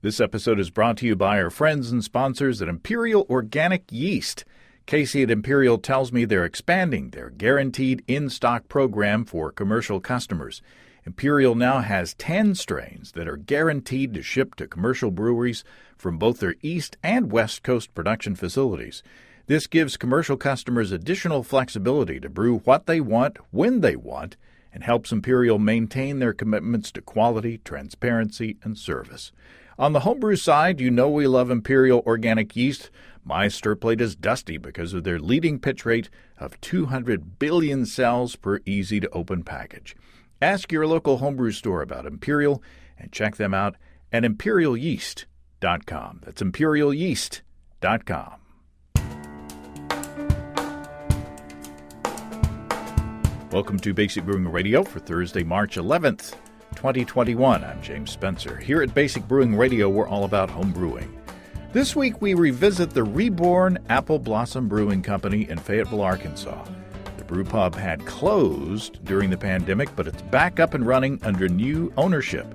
This episode is brought to you by our friends and sponsors at Imperial Organic Yeast. Casey at Imperial tells me they're expanding their guaranteed in-stock program for commercial customers. Imperial now has 10 strains that are guaranteed to ship to commercial breweries from both their East and West Coast production facilities. This gives commercial customers additional flexibility to brew what they want, when they want, and helps Imperial maintain their commitments to quality, transparency, and service. On the homebrew side, you know we love Imperial Organic Yeast. My stir plate is dusty because of their leading pitch rate of 200 billion cells per easy-to-open package. Ask your local homebrew store about Imperial and check them out at imperialyeast.com. That's imperialyeast.com. Welcome to Basic Brewing Radio for Thursday, March 11th. 2021. I'm James Spencer. Here at Basic Brewing Radio, we're all about home brewing. This week, we revisit the Reborn Apple Blossom Brewing Company in Fayetteville, Arkansas. The brew pub had closed during the pandemic, but it's back up and running under new ownership.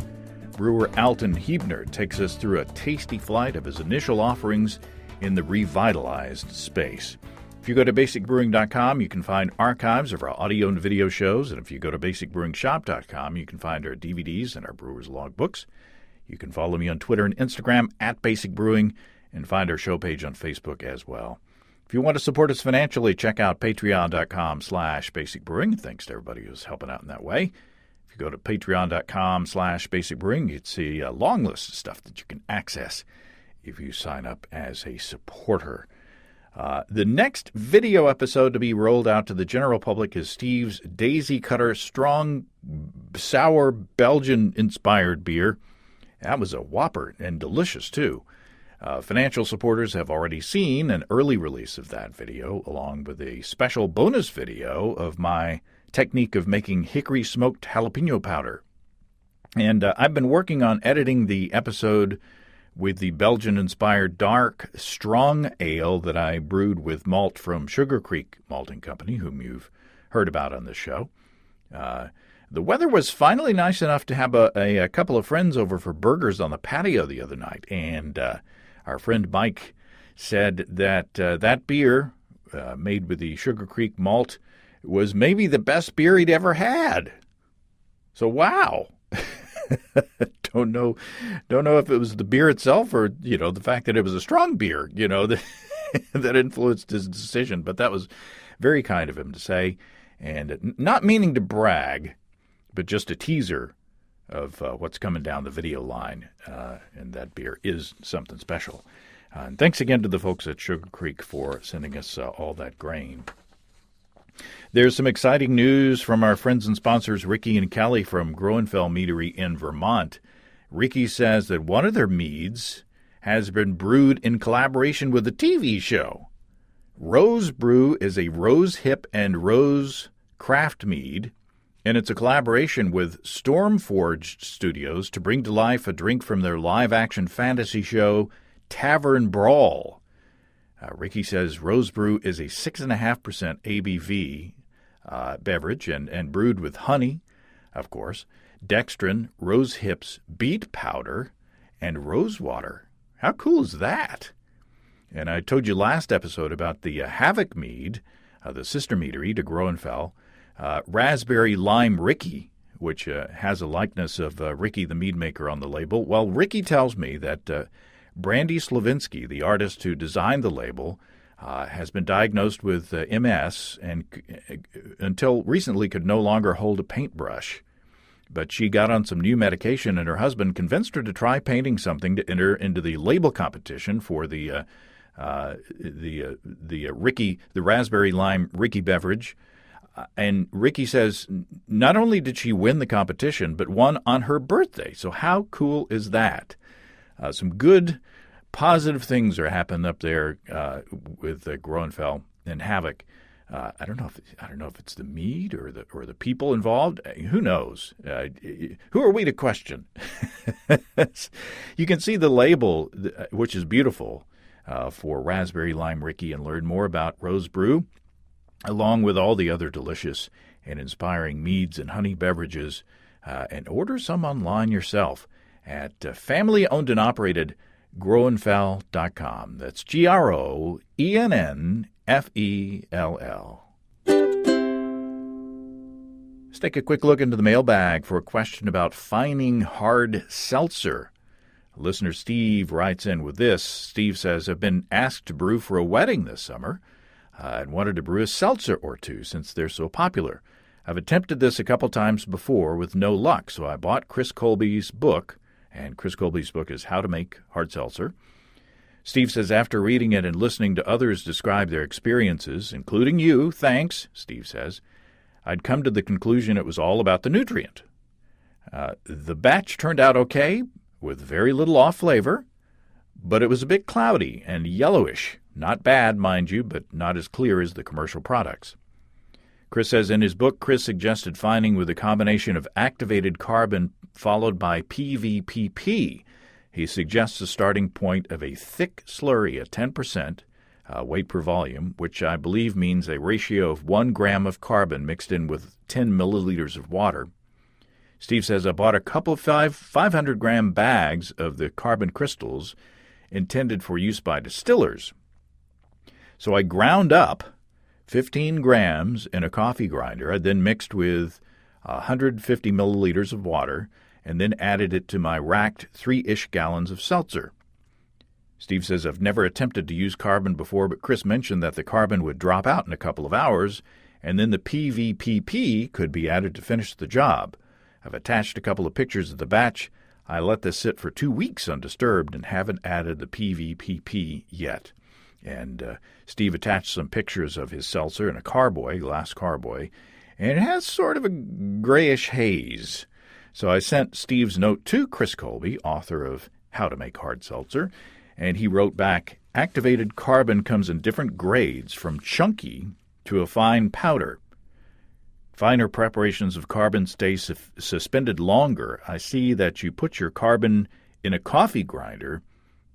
Brewer Alton Huebner takes us through a tasty flight of his initial offerings in the revitalized space. If you go to basicbrewing.com, you can find archives of our audio and video shows. And if you go to basicbrewingshop.com, you can find our DVDs and our brewer's logbooks. You can follow me on Twitter and Instagram at Basic Brewing and find our show page on Facebook as well. If you want to support us financially, check out patreon.com/basicbrewing. Thanks to everybody who's helping out in that way. If you go to patreon.com/basicbrewing, you'd see a long list of stuff that you can access if you sign up as a supporter. The next video episode to be rolled out to the general public is Steve's Daisy Cutter Strong Sour Belgian-inspired beer. That was a whopper and delicious, too. Financial supporters have already seen an early release of that video, along with a special bonus video of my technique of making hickory-smoked jalapeno powder. And I've been working on editing the episode with the Belgian-inspired dark, strong ale that I brewed with malt from Sugar Creek Malting Company, whom you've heard about on this show. The weather was finally nice enough to have a couple of friends over for burgers on the patio the other night, and our friend Mike said that that beer, made with the Sugar Creek malt, was maybe the best beer he'd ever had. So, wow. Don't know if it was the beer itself or, the fact that it was a strong beer, that influenced his decision. But that was very kind of him to say, and not meaning to brag, but just a teaser of what's coming down the video line. And that beer is something special. And thanks again to the folks at Sugar Creek for sending us all that grain. There's some exciting news from our friends and sponsors, Ricky and Kelly from Groenfell Meadery in Vermont. Ricky says that one of their meads has been brewed in collaboration with a TV show. Rose Brew is a rose hip and rose craft mead, and it's a collaboration with Stormforged Studios to bring to life a drink from their live-action fantasy show, Tavern Brawl. Ricky says Rose Brew is a 6.5% ABV beverage and brewed with honey, of course, dextrin, rose hips, beet powder, and rose water. How cool is that? And I told you last episode about the Havoc mead, the sister meadery to Groenfell, Raspberry Lime Ricky, which has a likeness of Ricky the mead maker on the label. Well, Ricky tells me that Brandy Slavinsky, the artist who designed the label, has been diagnosed with MS and until recently could no longer hold a paintbrush. But she got on some new medication, and her husband convinced her to try painting something to enter into the label competition for the Raspberry Lime Ricky beverage. And Ricky says not only did she win the competition, but won on her birthday. So how cool is that? Some good, positive things are happening up there with Groenfell and Havoc. I don't know if it's the mead or the people involved. Who knows? Who are we to question? You can see the label, which is beautiful, for Raspberry Lime Ricky, and learn more about Rose Brew, along with all the other delicious and inspiring meads and honey beverages, and order some online yourself at family-owned and operated groenfell.com. That's GROENNFELL. Let's take a quick look into the mailbag for a question about fining hard seltzer. Listener Steve writes in with this. Steve says, I've been asked to brew for a wedding this summer and wanted to brew a seltzer or two since they're so popular. I've attempted this a couple times before with no luck, so I bought Chris Colby's book, and Chris Colby's book is How to Make Hard Seltzer. Steve says, after reading it and listening to others describe their experiences, including you, thanks, Steve says, I'd come to the conclusion it was all about the nutrient. The batch turned out okay, with very little off flavor, but it was a bit cloudy and yellowish. Not bad, mind you, but not as clear as the commercial products. Chris says in his book, Chris suggested fining with a combination of activated carbon followed by PVPP. He suggests a starting point of a thick slurry at 10% weight per volume, which I believe means a ratio of 1 gram of carbon mixed in with 10 milliliters of water. Steve says, I bought a couple of 500-gram bags of the carbon crystals intended for use by distillers. So I ground up 15 grams in a coffee grinder. I then mixed with 150 milliliters of water and then added it to my racked 3-ish gallons of seltzer. Steve says, I've never attempted to use carbon before, but Chris mentioned that the carbon would drop out in a couple of hours, and then the PVPP could be added to finish the job. I've attached a couple of pictures of the batch. I let this sit for 2 weeks undisturbed and haven't added the PVPP yet. And Steve attached some pictures of his seltzer in a glass carboy, and it has sort of a grayish haze. So I sent Steve's note to Chris Colby, author of How to Make Hard Seltzer, and he wrote back, activated carbon comes in different grades from chunky to a fine powder. Finer preparations of carbon stay suspended longer. I see that you put your carbon in a coffee grinder.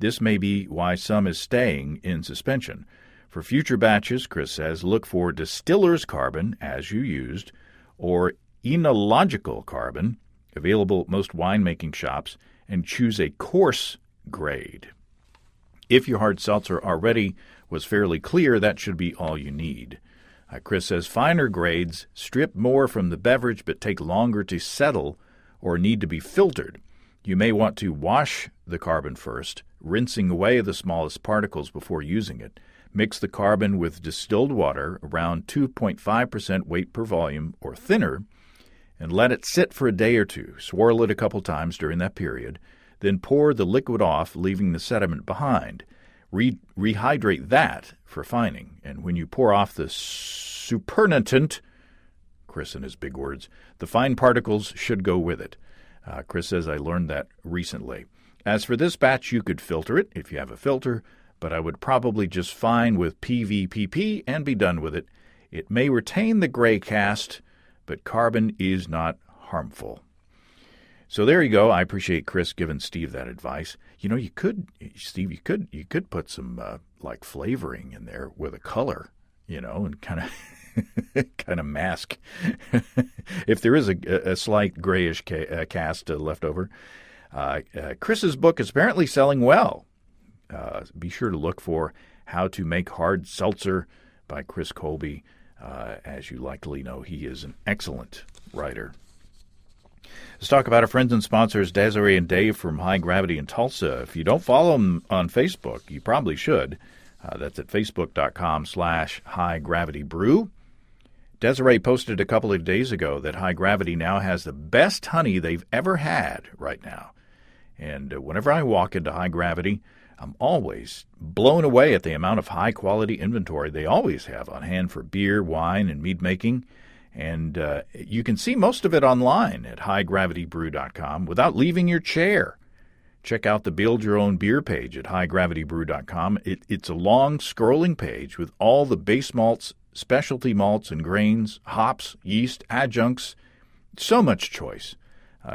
This may be why some is staying in suspension. For future batches, Chris says, look for distiller's carbon, as you used, or enological carbon, available at most winemaking shops, and choose a coarse grade. If your hard seltzer already was fairly clear, that should be all you need. Chris says finer grades strip more from the beverage but take longer to settle or need to be filtered. You may want to wash the carbon first, rinsing away the smallest particles before using it. Mix the carbon with distilled water around 2.5% weight per volume or thinner, and let it sit for a day or two. Swirl it a couple times during that period. Then pour the liquid off, leaving the sediment behind. Rehydrate that for fining. And when you pour off the supernatant, Chris and his big words, the fine particles should go with it. Chris says, I learned that recently. As for this batch, you could filter it if you have a filter, but I would probably just fine with PVPP and be done with it. It may retain the gray cast, but carbon is not harmful. So there you go. I appreciate Chris giving Steve that advice. You know, you could put some like flavoring in there with a color, you know, and kind of mask if there is a slight grayish cast left over. Chris's book is apparently selling well. Be sure to look for How to Make Hard Seltzer by Chris Colby. As you likely know, he is an excellent writer. Let's talk about our friends and sponsors, Desiree and Dave from High Gravity in Tulsa. If you don't follow them on Facebook, you probably should. That's at facebook.com/highgravitybrew. Desiree posted a couple of days ago that High Gravity now has the best honey they've ever had right now. And whenever I walk into High Gravity, I'm always blown away at the amount of high-quality inventory they always have on hand for beer, wine, and mead making. And you can see most of it online at highgravitybrew.com without leaving your chair. Check out the Build Your Own Beer page at highgravitybrew.com. It's a long, scrolling page with all the base malts, specialty malts and grains, hops, yeast, adjuncts, so much choice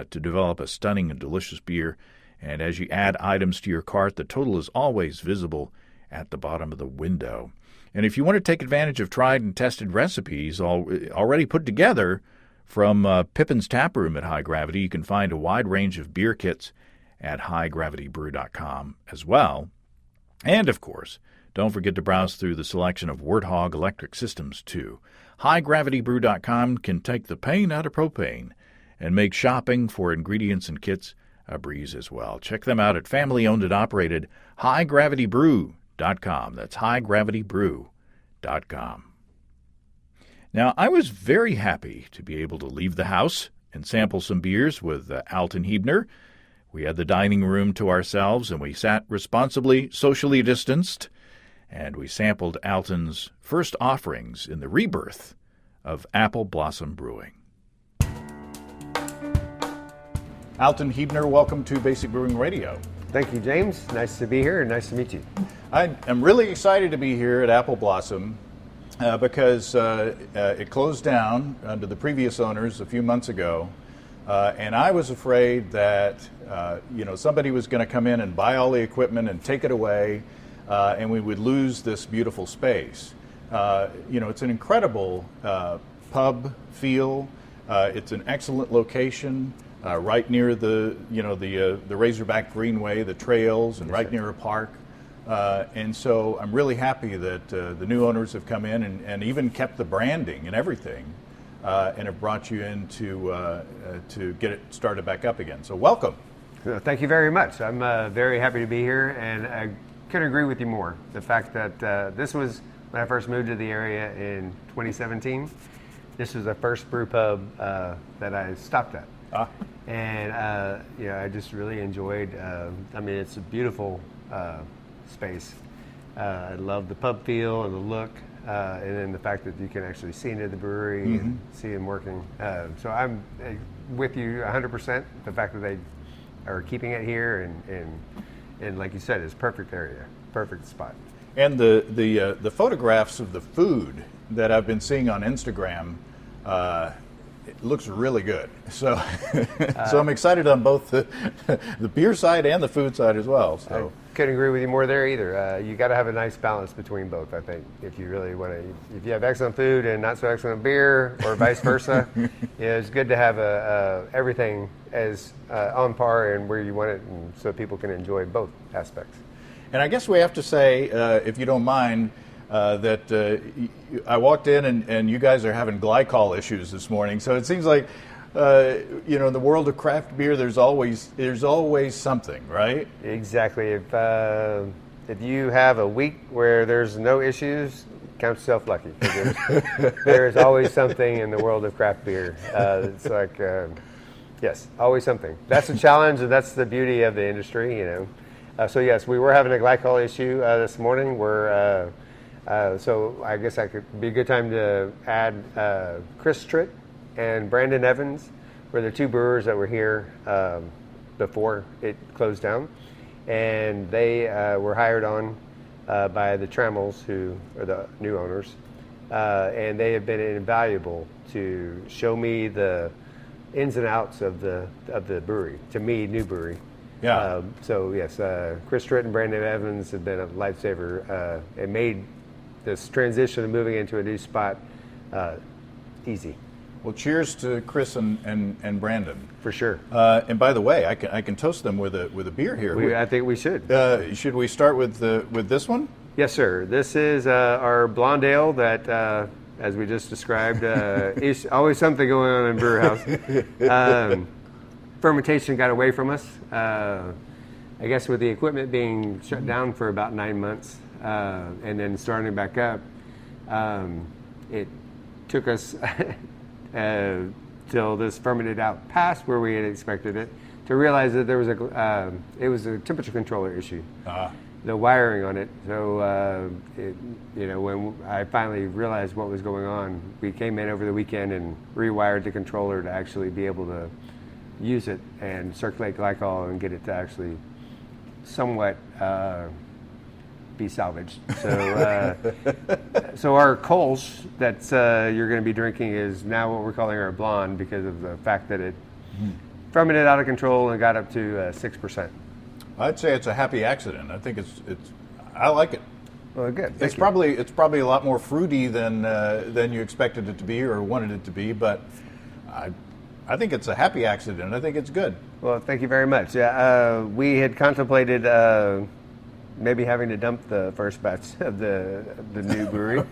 to develop a stunning and delicious beer. And as you add items to your cart, the total is always visible at the bottom of the window. And if you want to take advantage of tried and tested recipes already put together from Pippin's Tap Room at High Gravity, you can find a wide range of beer kits at highgravitybrew.com as well. And, of course, don't forget to browse through the selection of Warthog electric systems, too. Highgravitybrew.com can take the pain out of propane and make shopping for ingredients and kits a breeze as well. Check them out at family-owned and operated highgravitybrew.com. That's highgravitybrew.com. Now, I was very happy to be able to leave the house and sample some beers with Alton Huebner. We had the dining room to ourselves, and we sat responsibly, socially distanced, and we sampled Alton's first offerings in the rebirth of Apple Blossom Brewing. Alton Huebner, welcome to Basic Brewing Radio. Thank you, James. Nice to be here and nice to meet you. I am really excited to be here at Apple Blossom because it closed down under the previous owners a few months ago, and I was afraid that somebody was going to come in and buy all the equipment and take it away, and we would lose this beautiful space. It's an incredible pub feel. It's an excellent location. Right near the Razorback Greenway, the trails, and right near a park. And so I'm really happy that the new owners have come in and even kept the branding and everything and have brought you in to get it started back up again. So welcome. Thank you very much. I'm very happy to be here, and I couldn't agree with you more. The fact that this was when I first moved to the area in 2017. This was the first brew pub that I stopped at. And I just really enjoyed. It's a beautiful space. I love the pub feel and the look, and then the fact that you can actually see into the brewery and see them working. So I'm with you 100%. The fact that they are keeping it here and like you said, it's perfect area, perfect spot. And the photographs of the food that I've been seeing on Instagram. It looks really good. So so I'm excited on both the beer side and the food side as well. So I couldn't agree with you more there either. You got to have a nice balance between both, I think, if you really want to. If you have excellent food and not so excellent beer, or vice versa, it's good to have everything as on par and where you want it, and so people can enjoy both aspects. And I guess we have to say, if you don't mind, that I walked in and you guys are having glycol issues this morning. So it seems like, in the world of craft beer, there's always something, right? Exactly. If you have a week where there's no issues, count yourself lucky. There's always something in the world of craft beer. It's like, yes, always something. That's a challenge, and that's the beauty of the industry, So yes, we were having a glycol issue this morning. So I guess I could be a good time to add Chris Tritt and Brandon Evans were the two brewers that were here before it closed down, and they were hired on by the Trammels, who are the new owners, and they have been invaluable to show me the ins and outs of the brewery, to me, new brewery. Yeah. So yes, Chris Tritt and Brandon Evans have been a lifesaver. It made this transition of moving into a new spot easy. Well, cheers to Chris and Brandon. For sure. And by the way, I can toast them with a beer here. I think we should. Should we start with this one? Yes, sir. This is our blonde ale that, as we just described, is always something going on in brewer house. Fermentation got away from us. I guess with the equipment being shut down for about 9 months. And then starting back up, it took us till this fermented out past where we had expected it to realize that there was it was a temperature controller issue, the wiring on it. So when I finally realized what was going on, we came in over the weekend and rewired the controller to actually be able to use it and circulate glycol and get it to actually somewhat be salvaged. So, so our Kolsch that you're going to be drinking is now what we're calling our blonde because of the fact that it fermented out of control and got up to 6%. I'd say it's a happy accident. I think it's. I like it. Well, good. It's probably a lot more fruity than you expected it to be or wanted it to be, but I think it's a happy accident. I think it's good. Well, thank you very much. Yeah, we had contemplated maybe having to dump the first batch of the new brewery.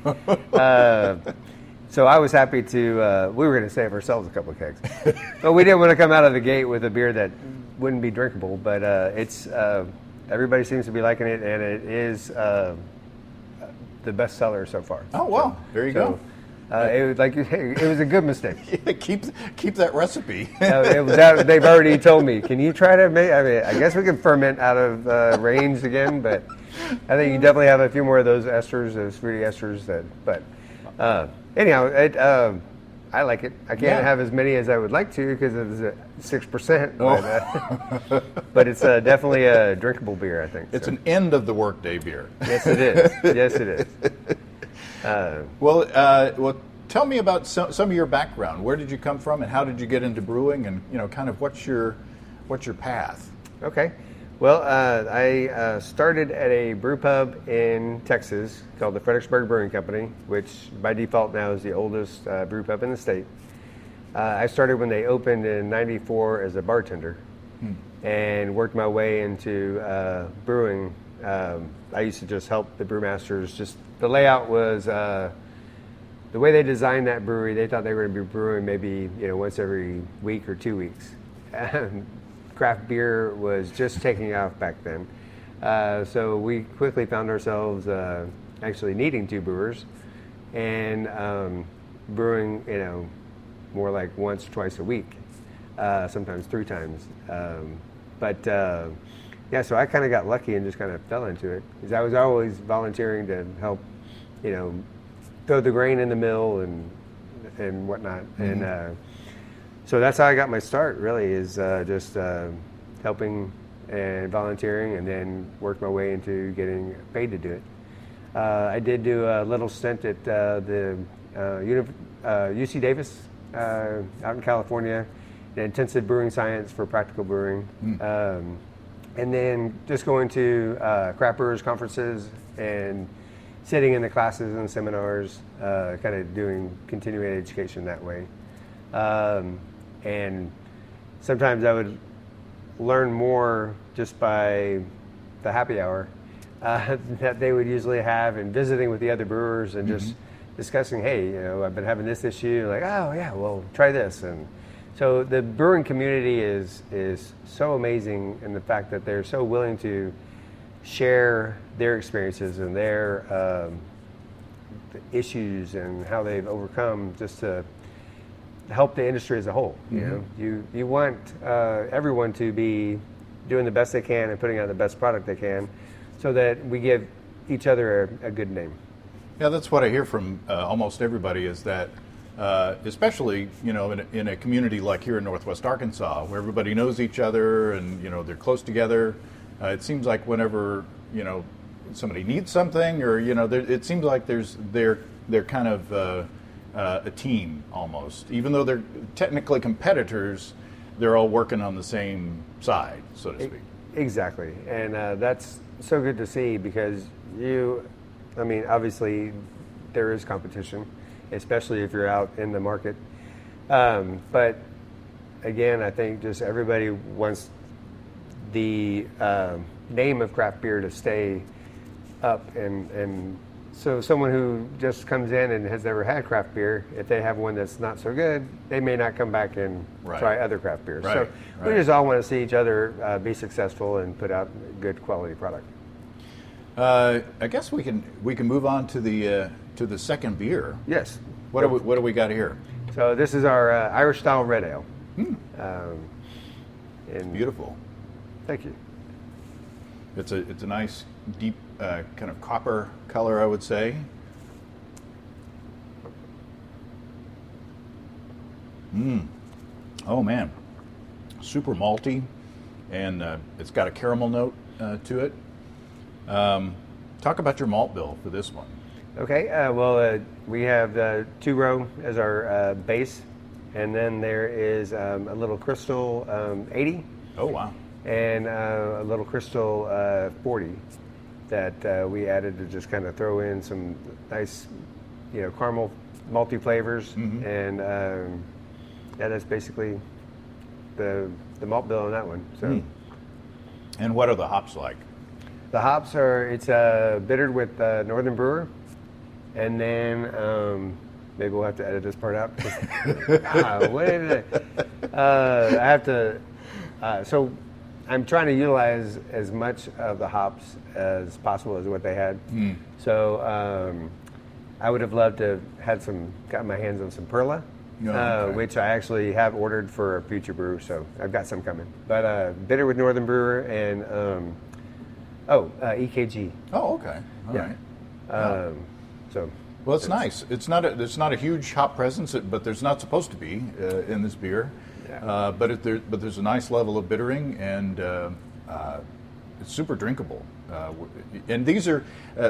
So I was happy to. We were going to save ourselves a couple of kegs, but we didn't want to come out of the gate with a beer that wouldn't be drinkable. But it's everybody seems to be liking it, and it is the best seller so far. Oh well, there you go. It was like it was a good mistake. Yeah, keep that recipe. They've already told me. Can you try to make? I mean, I guess we can ferment out of range again, but I think you definitely have a few more of those esters, those fruity esters. Anyhow, I like it. I can't have as many as I would like to because it was at 6%. But it's definitely a drinkable beer, I think. It's an end of the workday beer. Yes, it is. Yes, it is. Well, tell me about some of your background. Where did you come from, and how did you get into brewing? And kind of what's your path? Okay. Well, I started at a brew pub in Texas called the Fredericksburg Brewing Company, which by default now is the oldest brew pub in the state. I started when they opened in '94 as a bartender, and worked my way into brewing. I used to just help the brewmasters. Just the layout was the way they designed that brewery. They thought they were going to be brewing maybe once every week or 2 weeks. Craft beer was just taking off back then, so we quickly found ourselves actually needing 2 brewers and brewing more like once, twice a week, sometimes 3 times. Yeah, so I kind of got lucky and just kind of fell into it because I was always volunteering to help, throw the grain in the mill and whatnot. Mm-hmm. And so that's how I got my start, really, is just helping and volunteering, and then worked my way into getting paid to do it. I did do a little stint at the UC Davis out in California, in intensive brewing science for practical brewing. And then just going to craft brewers conferences and sitting in the classes and seminars, kind of doing continuing education that way. And sometimes I would learn more just by the happy hour that they would usually have, and visiting with the other brewers and just discussing, hey, I've been having this issue, like, oh yeah, well, try this. And so the brewing community is so amazing in the fact that they're so willing to share their experiences and their issues and how they've overcome, just to help the industry as a whole. You want everyone to be doing the best they can and putting out the best product they can, so that we give each other a good name. Yeah, that's what I hear from almost everybody, is that especially in a community like here in Northwest Arkansas, where everybody knows each other and they're close together. It seems like whenever somebody needs something, or it seems like they're kind of a team almost. Even though they're technically competitors, they're all working on the same side, so to speak. Exactly, and that's so good to see, because obviously there is competition, especially if you're out in the market. But again, I think just everybody wants the name of craft beer to stay up, and so someone who just comes in and has never had craft beer, if they have one that's not so good, they may not come back and try other craft beers. So we just all want to see each other be successful and put out good quality product. I guess we can move on to the second beer. Yes. What do we got here? So this is our Irish style red ale. It's beautiful. Thank you. It's a nice deep kind of copper color, I would say. Oh man, super malty, and it's got a caramel note to it. Talk about your malt bill for this one. Okay, we have 2 row as our base, and then there is a little crystal 80. Oh wow. And a little crystal 40 that we added to just kind of throw in some nice, caramel malty flavors, and that's basically the malt bill on that one. So, And what are the hops like? the hops it's bittered with Northern Brewer, and then maybe we'll have to edit this part out. What did I have to? So I'm trying to utilize as much of the hops as possible as what they had. So I would have loved to have got my hands on some Perla. Okay. Which I actually have ordered for a future brew, so I've got some coming. But bitter with Northern Brewer and EKG. Oh, okay. All right. So Well, it's nice. It's not a huge hop presence, but there's not supposed to be in this beer. Yeah. But there's a nice level of bittering, and it's super drinkable. And these are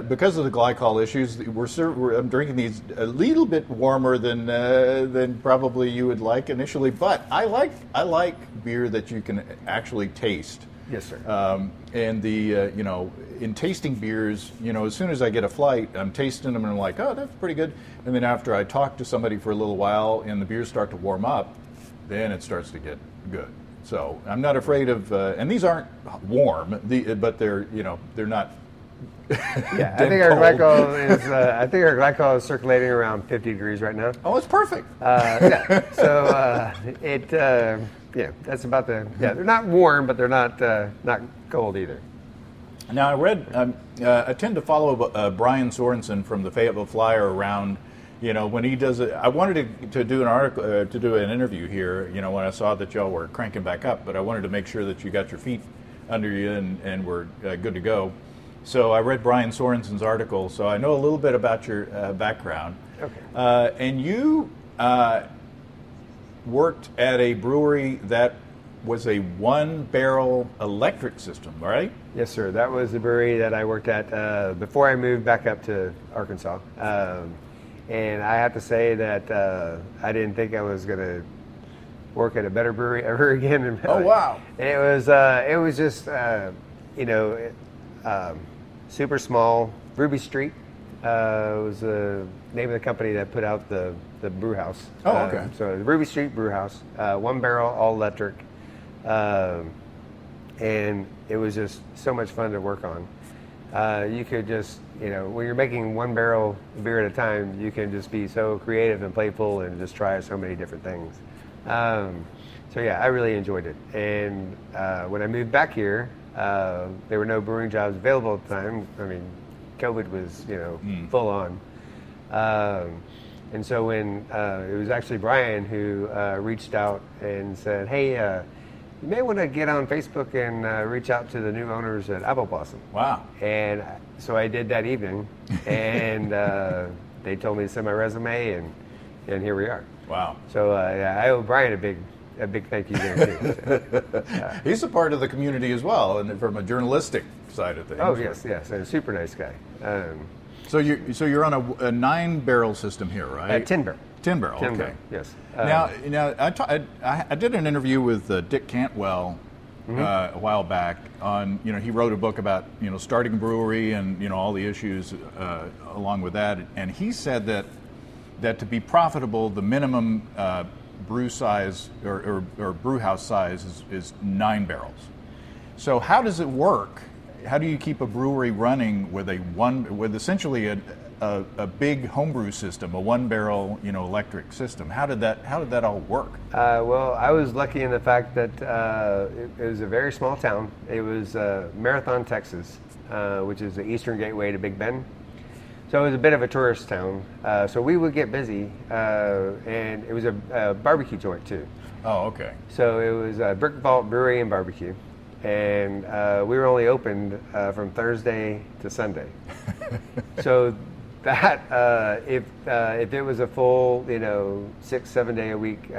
because of the glycol issues. I'm drinking these a little bit warmer than probably you would like initially. But I like beer that you can actually taste. Yes, sir. And in tasting beers, as soon as I get a flight, I'm tasting them and I'm like, oh, that's pretty good. And then after I talk to somebody for a little while and the beers start to warm up, then it starts to get good. So I'm not afraid of, and these aren't warm, but they're not. Yeah, I think our glycol is circulating around 50 degrees right now. Oh, it's perfect. So that's about they're not warm, but they're not cold either. Now I read, I tend to follow Brian Sorensen from the Fayetteville Flyer around. When he does it, I wanted to do an article, to do an interview here. When I saw that y'all were cranking back up, but I wanted to make sure that you got your feet under you and were good to go. So I read Brian Sorensen's article, so I know a little bit about your background. Okay. And you worked at a brewery that was a one-barrel electric system, right? Yes, sir. That was the brewery that I worked at before I moved back up to Arkansas. And I have to say that I didn't think I was going to work at a better brewery ever again. Oh, wow. And it was just, super small. Ruby Street was the name of the company that put out the brew house. Oh, okay. So the Ruby Street Brew House, one barrel, all electric. And it was just so much fun to work on. You could just, when you're making one barrel beer at a time, you can just be so creative and playful and just try so many different things. So yeah, I really enjoyed it. And when I moved back here, there were no brewing jobs available at the time. I mean, COVID was, full on. And so when it was actually Brian who reached out and said, hey, you may want to get on Facebook and reach out to the new owners at Apple Blossom. Wow. And so I did that evening, and they told me to send my resume, and here we are. Wow. So I owe Brian a big thank you there too. So, he's a part of the community as well, and from a journalistic side of things. Oh yes, and a super nice guy. So you're on a 9-barrel system here, right? 10 barrel. 10 barrel. 10 okay. barrel, yes. Now I did an interview with Dick Cantwell a while back on, he wrote a book about, starting a brewery and, all the issues along with that. And he said that to be profitable, the minimum brew size or brew house size is 9 barrels. So how does it work? How do you keep a brewery running with with essentially a big homebrew system, a 1-barrel, electric system? How did that all work? Well, I was lucky in the fact that it was a very small town. It was Marathon, Texas, which is the eastern gateway to Big Bend. So it was a bit of a tourist town. So we would get busy, and it was a barbecue joint too. Oh, okay. So it was a Brick Vault Brewery and Barbecue. And we were only opened from Thursday to Sunday. So that if it was a full 6-7 day a week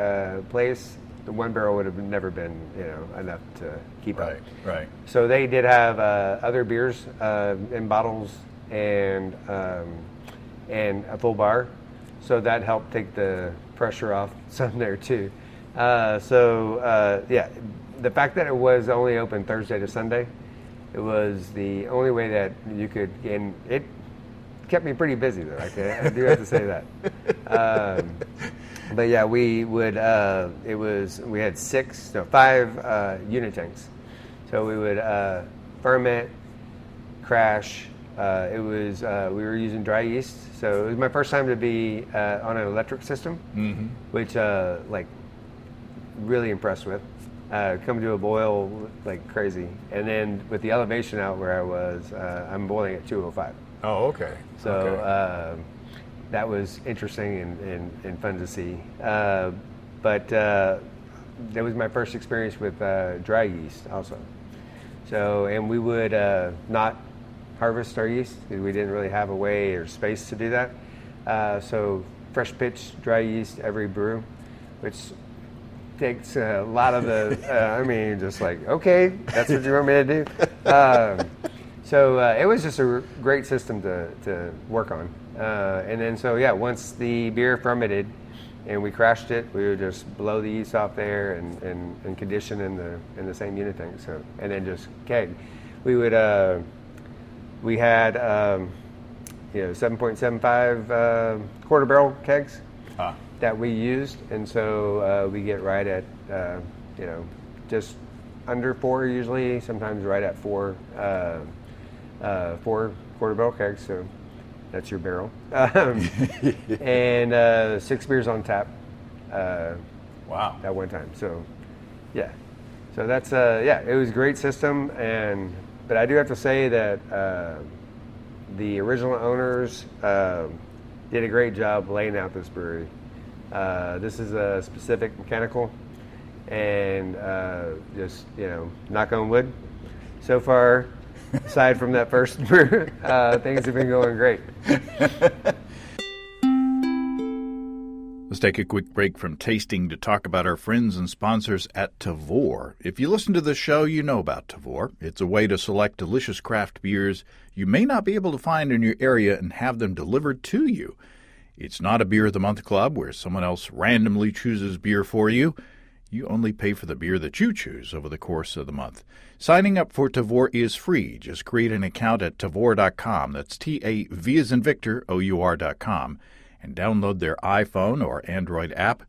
place, the 1 barrel would have never been enough to keep up. Right. So they did have other beers in bottles and a full bar, so that helped take the pressure off some there too. The fact that it was only open Thursday to Sunday, it was the only way that you could, and it kept me pretty busy though. I do have to say that. But yeah, we would. We had 5 unit tanks, so we would ferment, crash. We were using dry yeast, so it was my first time to be on an electric system, which really impressed with. Come to a boil like crazy, and then with the elevation out where I was, I'm boiling at 205. Oh, okay. So that was interesting and fun to see. But that was my first experience with dry yeast also. So, and we would not harvest our yeast because we didn't really have a way or space to do that. So fresh pitch dry yeast every brew, which takes a lot of the, just like, okay, that's what you want me to do. So it was just a great system to work on. And then, once the beer fermented and we crashed it, we would just blow the yeast off there and condition in the same unit tank. So, and then just keg. We would, we had, 7.75 quarter barrel kegs that we used. And so we get right at, just under 4 usually, sometimes right at 4 quarter barrel kegs, so that's your barrel. And 6 beers on tap. Wow. At one time. So, yeah. So that's, it was a great system. But I do have to say that the original owners did a great job laying out this brewery. This is a specific mechanical, and just, knock on wood. So far, aside from that first brew, things have been going great. Let's take a quick break from tasting to talk about our friends and sponsors at Tavour. If you listen to the show, you know about Tavour. It's a way to select delicious craft beers you may not be able to find in your area and have them delivered to you. It's not a Beer of the Month club where someone else randomly chooses beer for you. You only pay for the beer that you choose over the course of the month. Signing up for Tavour is free. Just create an account at Tavour.com. That's T-A-V as in Victor, O-U-R.com. And download their iPhone or Android app.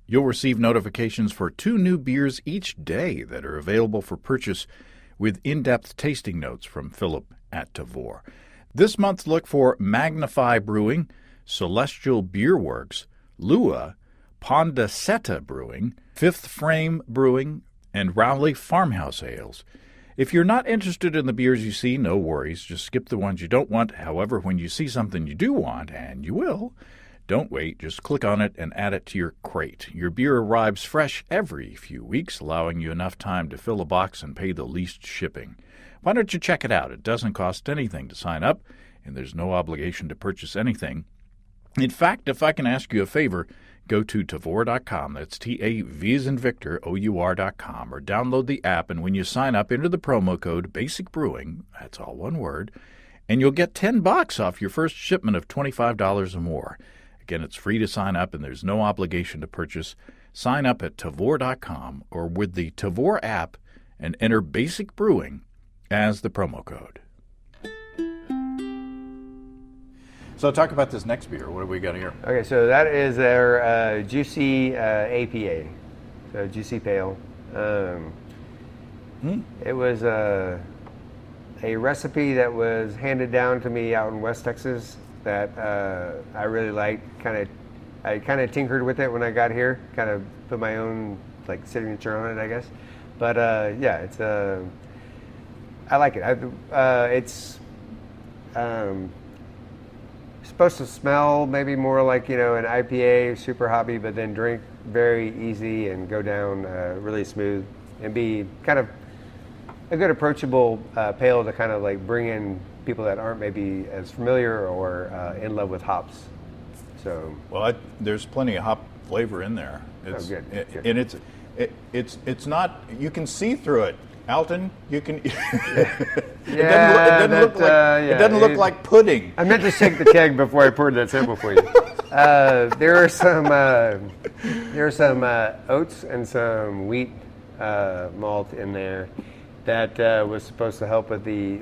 You'll receive notifications for 2 new beers each day that are available for purchase with in-depth tasting notes from Philip at Tavour. This month, look for Magnify Brewing, Celestial Beer Works, Lua, Pondaseta Brewing, Fifth Frame Brewing, and Rowley Farmhouse Ales. If you're not interested in the beers you see, no worries. Just skip the ones you don't want. However, when you see something you do want, and you will, don't wait. Just click on it and add it to your crate. Your beer arrives fresh every few weeks, allowing you enough time to fill a box and pay the least shipping. Why don't you check it out? It doesn't cost anything to sign up, and there's no obligation to purchase anything. In fact, if I can ask you a favor, go to Tavour.com, that's T-A-V as in Victor, O-U-R.com, or download the app, and when you sign up, enter the promo code Basic Brewing, that's all one word, and you'll get $10 off your first shipment of $25 or more. Again, it's free to sign up, and there's no obligation to purchase. Sign up at Tavour.com or with the Tavour app and enter Basic Brewing as the promo code. So talk about this next beer. What have we got here? Okay, so that is our Juicy APA, so Juicy Pale. It was a recipe that was handed down to me out in West Texas that I really liked. I kind of tinkered with it when I got here. Kind of put my own signature on it, I guess. But it's I like it. It's supposed to smell maybe more like an IPA, super hoppy, but then drink very easy and go down really smooth and be kind of a good approachable pale to kind of bring in people that aren't maybe as familiar or in love with hops. So there's plenty of hop flavor in there. It's, good. And it's not, you can see through it. Alton, you can. It doesn't look like pudding. I meant to shake the keg before I poured that sample for you. There are some oats and some wheat malt in there that was supposed to help with the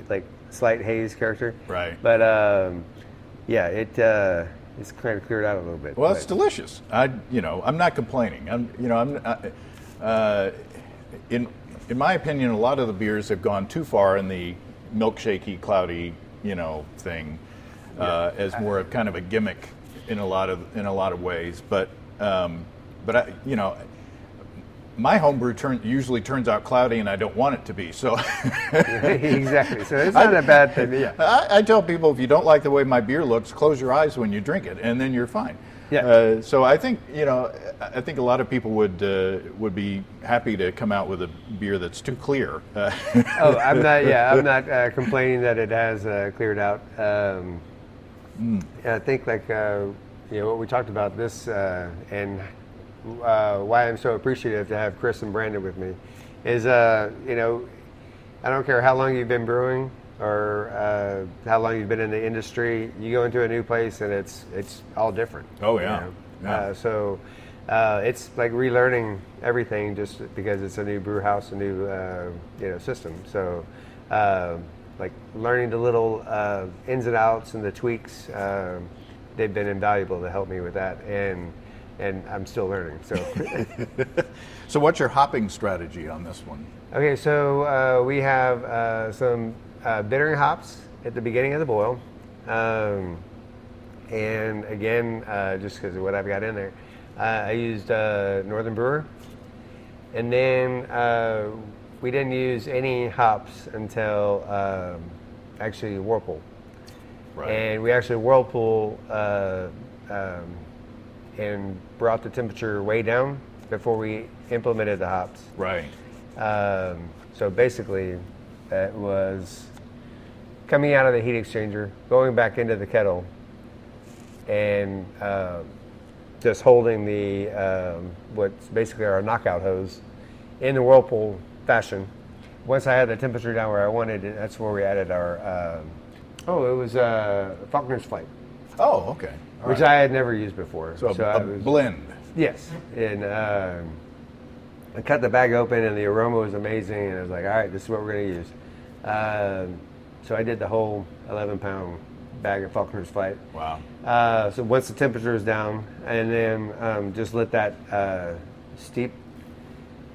slight haze character. Right. But it's kind of cleared out a little bit. Well, it's delicious. I'm not complaining. In my opinion, a lot of the beers have gone too far in the milkshakey, cloudy, thing, as more of kind of a gimmick in a lot of ways. But my homebrew usually turns out cloudy, and I don't want it to be. So exactly. So it's not a bad thing. Yeah. I tell people, if you don't like the way my beer looks, close your eyes when you drink it, and then you're fine. Yeah. So I think I think a lot of people would be happy to come out with a beer that's too clear. I'm not. Yeah, I'm not complaining that it has cleared out. I think what we talked about this and why I'm so appreciative to have Chris and Brandon with me is I don't care how long you've been brewing or how long you've been in the industry. You go into a new place and it's all different. Oh yeah. So it's like relearning everything just because it's a new brew house, a new system. So like learning the little ins and outs and the tweaks, they've been invaluable to help me with that, and I'm still learning. So So what's your hopping strategy on this one? Okay, so we have some bittering hops at the beginning of the boil. And again, just because of what I've got in there, I used Northern Brewer. And then we didn't use any hops until actually Whirlpool. Right. And we actually Whirlpool and brought the temperature way down before we implemented the hops. Right. So basically, it was coming out of the heat exchanger, going back into the kettle, and just holding the what's basically our knockout hose in the Whirlpool fashion. Once I had the temperature down where I wanted it, that's where we added our it was Faulkner's Flight. Oh, okay. All which right. I had never used before. So a blend. Yes, and I cut the bag open, and the aroma was amazing, and I was like, all right, this is what we're going to use. So I did the whole 11-pound bag of Faulkner's Flight. Wow. So once the temperature is down, and then just let that steep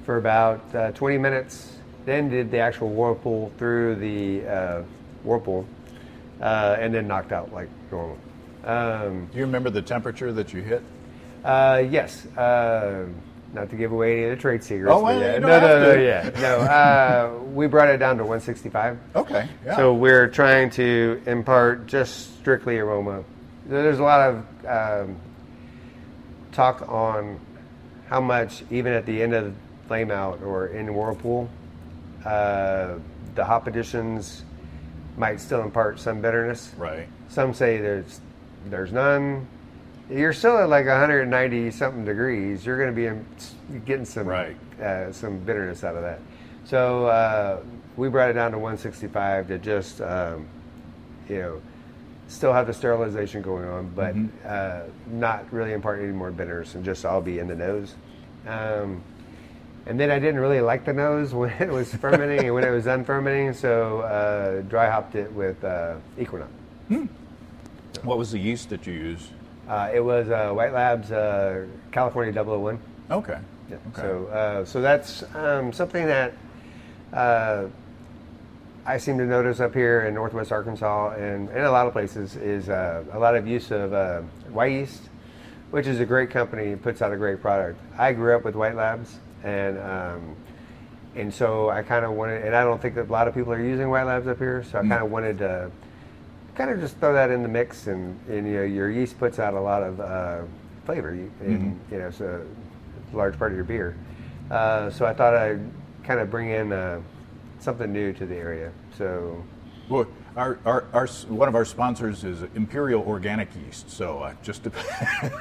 for about 20 minutes, then did the actual Whirlpool through the Whirlpool, and then knocked out like normal. Do you remember the temperature that you hit? Yes. Not to give away any of the trade secrets. Oh, well, yeah. you don't have to. No. We brought it down to 165. Okay. Yeah. So we're trying to impart just strictly aroma. There's a lot of talk on how much, even at the end of flame out or in Whirlpool, the hop additions might still impart some bitterness. Right. Some say there's none. You're still at like 190 something degrees. You're going to be getting some some bitterness out of that. So we brought it down to 165 to just still have the sterilization going on, but not really impart any more bitterness and just all be in the nose. And then I didn't really like the nose when it was fermenting and when it was unfermenting, so dry hopped it with Equinox. What was the yeast that you used? It was White Labs California 001. Okay. Yeah. Okay. So that's something that I seem to notice up here in Northwest Arkansas and in a lot of places is a lot of use of white yeast, which is a great company, puts out a great product. I grew up with White Labs, and so I kind of wanted, and I don't think that a lot of people are using White Labs up here, so I kind of wanted to kind of just throw that in the mix, and your yeast puts out a lot of flavor, and it's a large part of your beer. So I thought I'd kind of bring in something new to the area. So, well, our one of our sponsors is Imperial Organic Yeast. So just to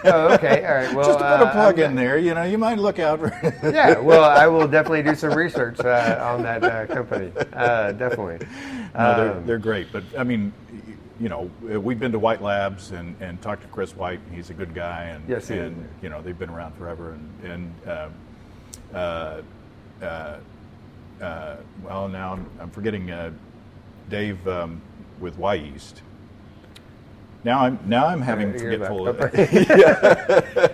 oh, okay, all right. Well, just to put a plug in there, you might look out for. Yeah, well, I will definitely do some research on that company. Definitely. No, they're great, but I mean, we've been to White Labs and talked to Chris White. And he's a good guy, and yes, and they've been around forever. Well, now I'm forgetting Dave with Y Yeast. Now I'm having forgetful.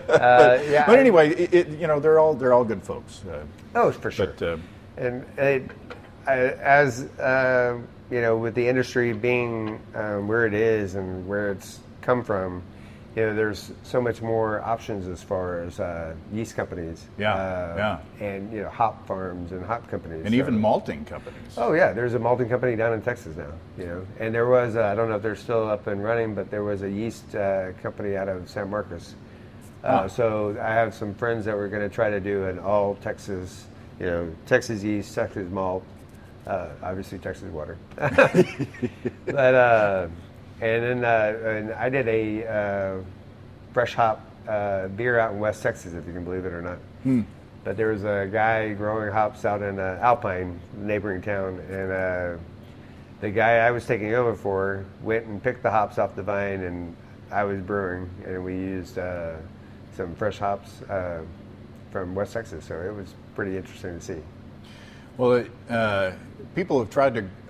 Yeah. But anyway, they're all good folks. Oh, for sure. But, as with the industry being where it is and where it's come from, there's so much more options as far as yeast companies. And hop farms and hop companies. And even malting companies. Oh yeah, there's a malting company down in Texas now. And there was I don't know if they're still up and running, but there was a yeast company out of San Marcos. So I have some friends that were going to try to do an all Texas, Texas yeast, Texas malt, obviously Texas water. But and I did a fresh hop beer out in West Texas, if you can believe it or not. But there was a guy growing hops out in Alpine, neighboring town, and the guy I was taking over for went and picked the hops off the vine, and I was brewing, and we used some fresh hops from West Texas, so it was pretty interesting to see. Well, people have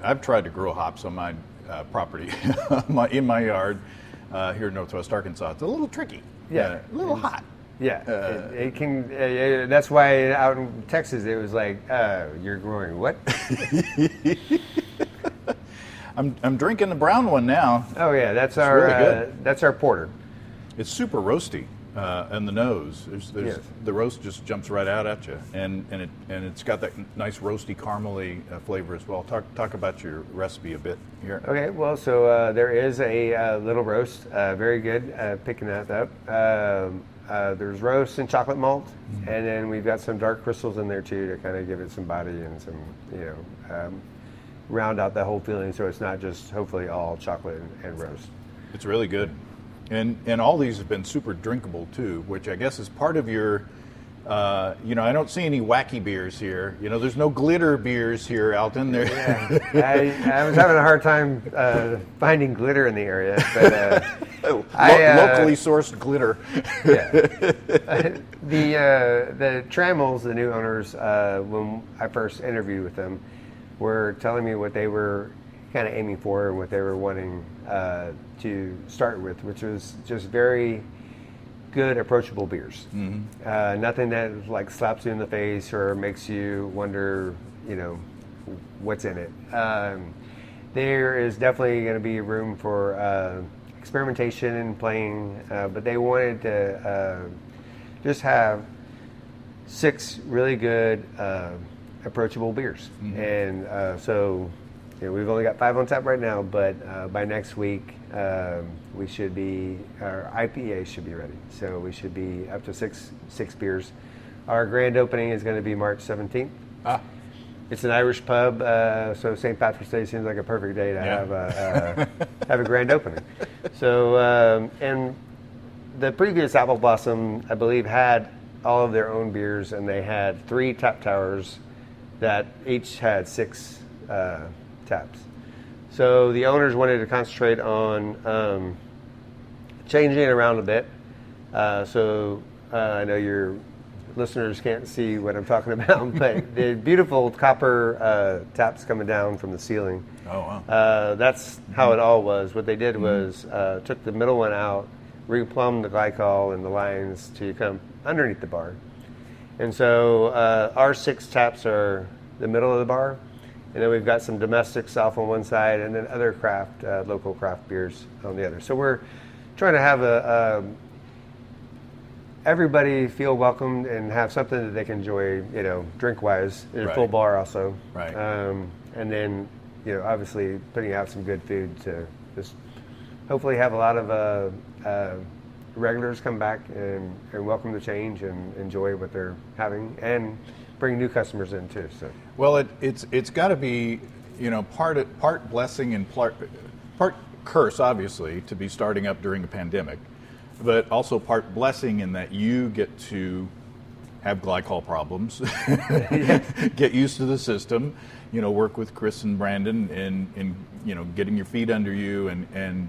I've tried to grow hops on my property, in my yard here in Northwest Arkansas. It's a little tricky, a little hot. Yeah, it can. That's why out in Texas it was like, you're growing what? I'm drinking the brown one now. Oh yeah, that's really good. That's our porter. It's super roasty, and the nose. Yes. The roast just jumps right out at you, and it's got that nice roasty caramely flavor as well. Talk about your recipe a bit here. Okay, well, so there is a little roast, very good, picking that up. There's roast and chocolate malt, and then we've got some dark crystals in there too to kind of give it some body and some, round out that whole feeling, so it's not just hopefully all chocolate and roast. It's really good. And all these have been super drinkable too, which I guess is part of your, I don't see any wacky beers here. There's no glitter beers here, Alton. There. Yeah, I was having a hard time finding glitter in the area, but locally sourced glitter. The Trammels, the new owners, when I first interviewed with them, were telling me what they were kind of aiming for and what they were wanting to start with, which was just very good, approachable beers. Nothing that like slaps you in the face or makes you wonder, what's in it. There is definitely going to be room for experimentation and playing, but they wanted to just have 6 really good, approachable beers. And so we've only got 5 on tap right now, but by next week we should be, our IPA should be ready. So we should be up to six beers. Our grand opening is going to be March 17th. It's an Irish pub, so St. Patrick's Day seems like a perfect day to have a grand opening. So, and the previous Apple Blossom, I believe, had all of their own beers, and they had 3 tap towers that each had 6 taps. So the owners wanted to concentrate on changing it around a bit. So I know your listeners can't see what I'm talking about, but the beautiful copper taps coming down from the ceiling. Oh, wow. That's how it all was. What they did was took the middle one out, replumbed the glycol and the lines to come underneath the bar. And so our 6 taps are the middle of the bar, and then we've got some domestics off on one side, and then other craft, local craft beers on the other. So we're trying to have everybody feel welcomed and have something that they can enjoy, drink-wise. There's a full bar also. Right. And then, obviously putting out some good food to just hopefully have a lot of regulars come back and welcome the change and enjoy what they're having and bring new customers in too. So. Well, it's got to be, part blessing and part curse, obviously, to be starting up during a pandemic, but also part blessing in that you get to have glycol problems, get used to the system, work with Chris and Brandon and getting your feet under you and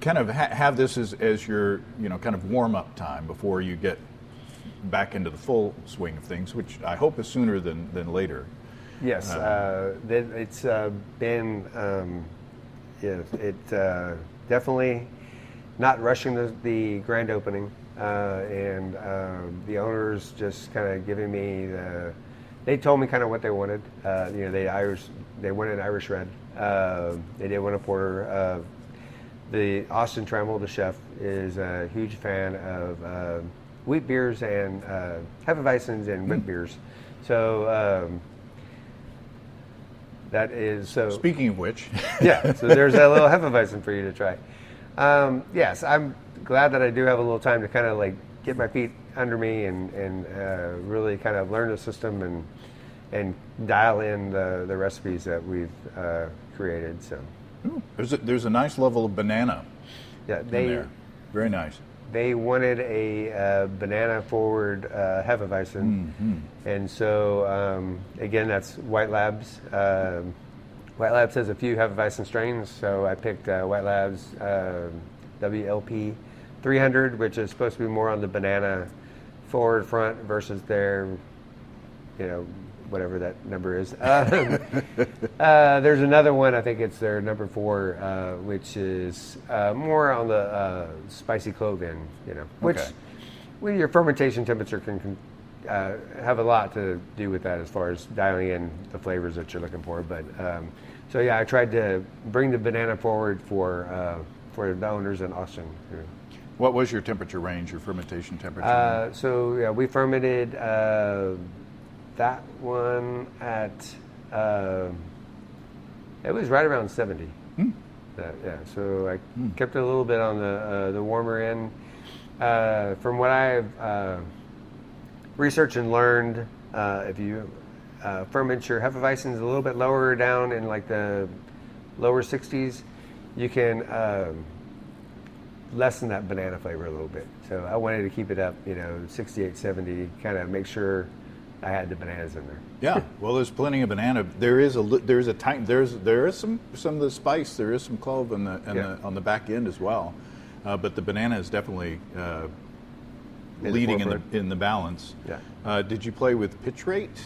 kind of have this as your, kind of warm up time before you get back into the full swing of things, which I hope is sooner than later. Yes, it's been it definitely not rushing the grand opening, and the owners just kind of giving me they told me kind of what they wanted. They wanted Irish red. They did want a porter. The Austin Trammell, the chef, is a huge fan of wheat beers and Hefeweizens and wheat beers. So that is so. Speaking of which, yeah. So there's a little Hefeweizen for you to try. Yes, I'm glad that I do have a little time to kind of like get my feet under me and really kind of learn the system and dial in the recipes that we've created. So there's a nice level of banana. Yeah, in there. Very nice. They wanted a banana forward Hefeweizen, and so again, that's White Labs. White Labs has a few Hefeweizen strains, so I picked White Labs WLP 300, which is supposed to be more on the banana forward front versus their, whatever that number is. There's another one, I think it's their number 4, which is more on the spicy clove end, which with your fermentation temperature can have a lot to do with that as far as dialing in the flavors that you're looking for. But so yeah, I tried to bring the banana forward for the owners in Austin. What was your temperature range, your fermentation temperature? So yeah, we fermented that one at it was right around 70. Yeah, so I kept it a little bit on the warmer end. From what I've researched and learned, if you ferment your Hefeweizens a little bit lower down in like the lower 60s, you can lessen that banana flavor a little bit. So I wanted to keep it up, 68, 70, kind of make sure I had the bananas in there. Yeah, well, there's plenty of banana. There is some of the spice. There is some clove on the back end as well, but the banana is definitely leading in the balance. Yeah. Did you play with pitch rate?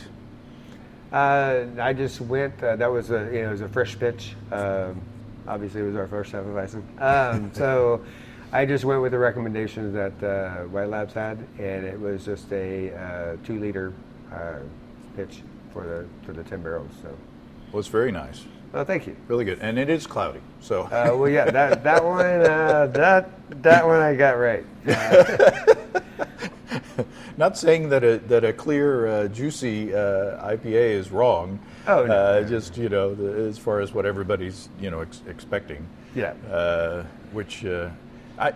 I just went. That was it was a fresh pitch. Obviously, it was our first Hefeweizen. So I just went with the recommendations that White Labs had, and it was just a 2-liter pitch for the 10 barrels. So, well, it's very nice. Oh, thank you. Really good, and it is cloudy. So, well, yeah, that one, that one I got right. Not saying that a clear, juicy IPA is wrong. Oh no. Just as far as what everybody's expecting. Yeah. Which I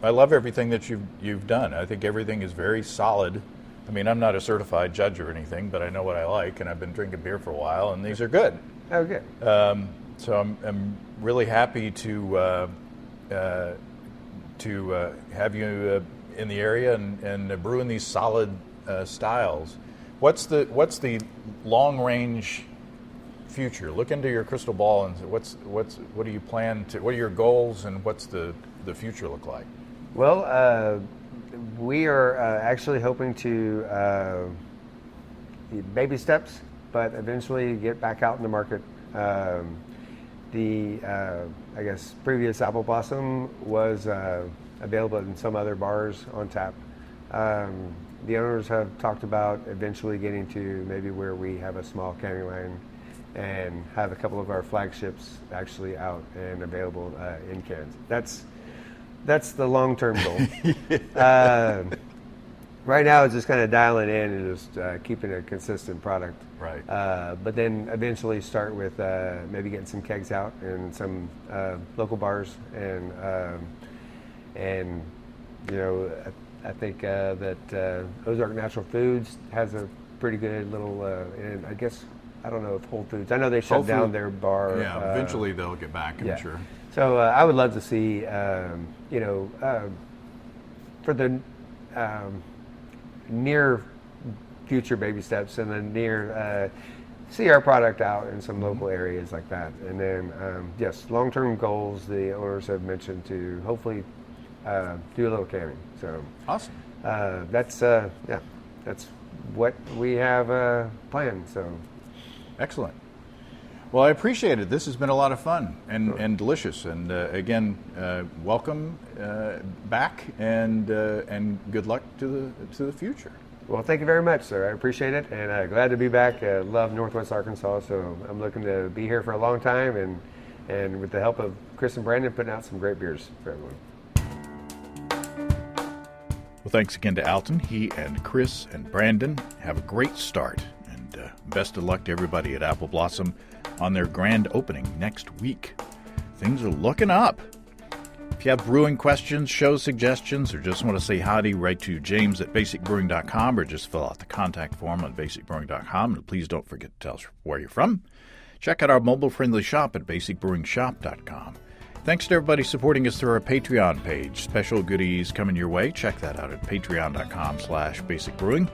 love everything that you've done. I think everything is very solid. I mean, I'm not a certified judge or anything, but I know what I like, and I've been drinking beer for a while, and these are good. Oh, good. So I'm really happy to have you in the area and brewing these solid styles. What's the long range future? Look into your crystal ball and say, what do you plan to? What are your goals, and what's the future look like? Well, we are actually hoping to baby steps, but eventually get back out in the market. I guess previous Apple Blossom was available in some other bars on tap. The owners have talked about eventually getting to maybe where we have a small canning line and have a couple of our flagships actually out and available in cans. That's the long-term goal. Right now, it's just kind of dialing in and just keeping a consistent product. Right. But then eventually start with maybe getting some kegs out in some local bars, and I think that Ozark Natural Foods has a pretty good little, and I guess I don't know if Whole Foods. I know they shut down their bar. Yeah, eventually they'll get back. I'm sure. So I would love to see, for the near future baby steps, and then near see our product out in some local areas like that. And then, yes, long-term goals the owners have mentioned to hopefully do a little canning. So awesome. That's what we have planned. So excellent. Well, I appreciate it. This has been a lot of fun and delicious. And again, welcome back, and good luck to the future. Well, thank you very much, sir. I appreciate it, and glad to be back. Love Northwest Arkansas, so I'm looking to be here for a long time, and with the help of Chris and Brandon, putting out some great beers for everyone. Well, thanks again to Alton. He and Chris and Brandon have a great start, and best of luck to everybody at Apple Blossom on their grand opening next week. Things are looking up. If you have brewing questions, show suggestions, or just want to say howdy, write to james@basicbrewing.com, or just fill out the contact form on basicbrewing.com. And please don't forget to tell us where you're from. Check out our mobile-friendly shop at basicbrewingshop.com. Thanks to everybody supporting us through our Patreon page. Special goodies coming your way. Check that out at patreon.com/basicbrewing.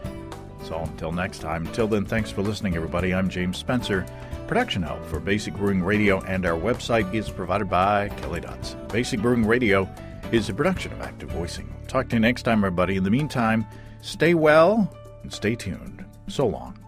So until next time, until then, thanks for listening, everybody. I'm James Spencer. Production help for Basic Brewing Radio and our website is provided by Kelly Dotson. Basic Brewing Radio is a production of Active Voicing. Talk to you next time, everybody. In the meantime, stay well and stay tuned. So long.